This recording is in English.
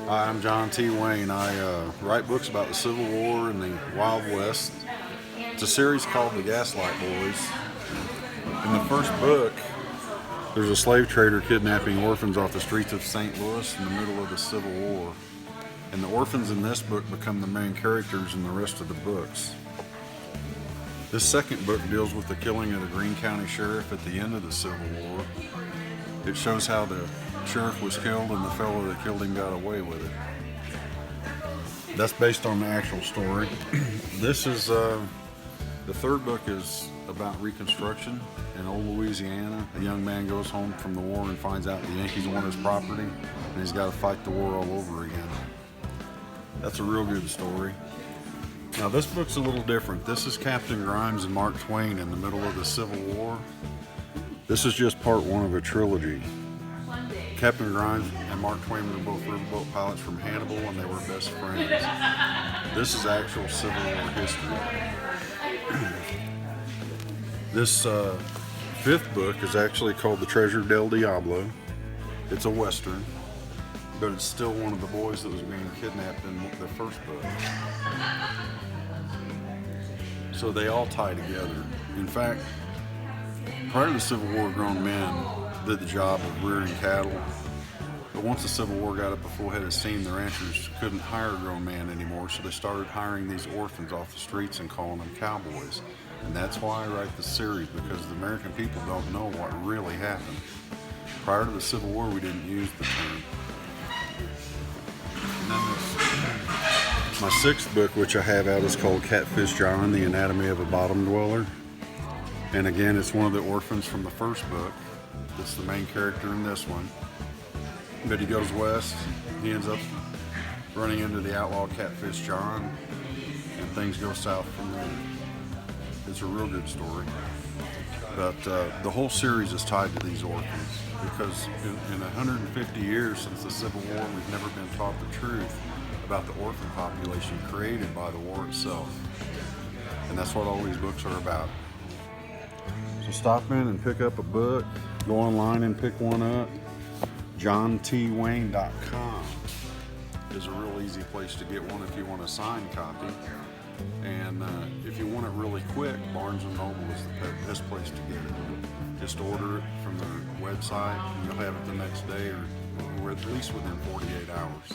Hi, I'm John T. Wayne. I write books about the Civil War and the Wild West. It's a series called The Gaslight Boys. In the first book, there's a slave trader kidnapping orphans off the streets of St. Louis in the middle of the Civil War. And the orphans in this book become the main characters in the rest of the books. This second book deals with the killing of the Greene County Sheriff at the end of the Civil War. It shows how the sheriff was killed and the fellow that killed him got away with it. That's based on the actual story. This is the third book is about Reconstruction in old Louisiana. A young man goes home from the war and finds out the Yankees want his property and he's got to fight the war all over again. That's a real good story. Now this book's a little different. This is Captain Grimes and Mark Twain in the middle of the Civil War. This is just part one of a trilogy. Captain Grimes and Mark Twain were both riverboat pilots from Hannibal and they were best friends. This is actual Civil War history. This fifth book is actually called The Treasure del Diablo. It's a Western, but it's still one of the boys that was being kidnapped in the first book. So they all tie together. In fact, prior to the Civil War, grown men did the job of rearing cattle. But once the Civil War got up a full head of steam, the ranchers couldn't hire a grown man anymore, so they started hiring these orphans off the streets and calling them cowboys. And that's why I write this series, because the American people don't know what really happened. Prior to the Civil War, we didn't use the term. And then my sixth book, which I have out, is called Catfish John, The Anatomy of a Bottom Dweller. And again, it's one of the orphans from the first book. It's the main character in this one. But he goes west. He ends up running into the outlaw Catfish John, and things go south from there. It's a real good story. But the whole series is tied to these orphans, because in 150 years since the Civil War, we've never been taught the truth about the orphan population created by the war itself. And that's what all these books are about. So stop in and pick up a book. Go online and pick one up. JohnTWayne.com is a real easy place to get one if you want a signed copy. And if you want it really quick, Barnes & Noble is the best place to get it. Just order it from the website and you'll have it the next day, or at least within 48 hours.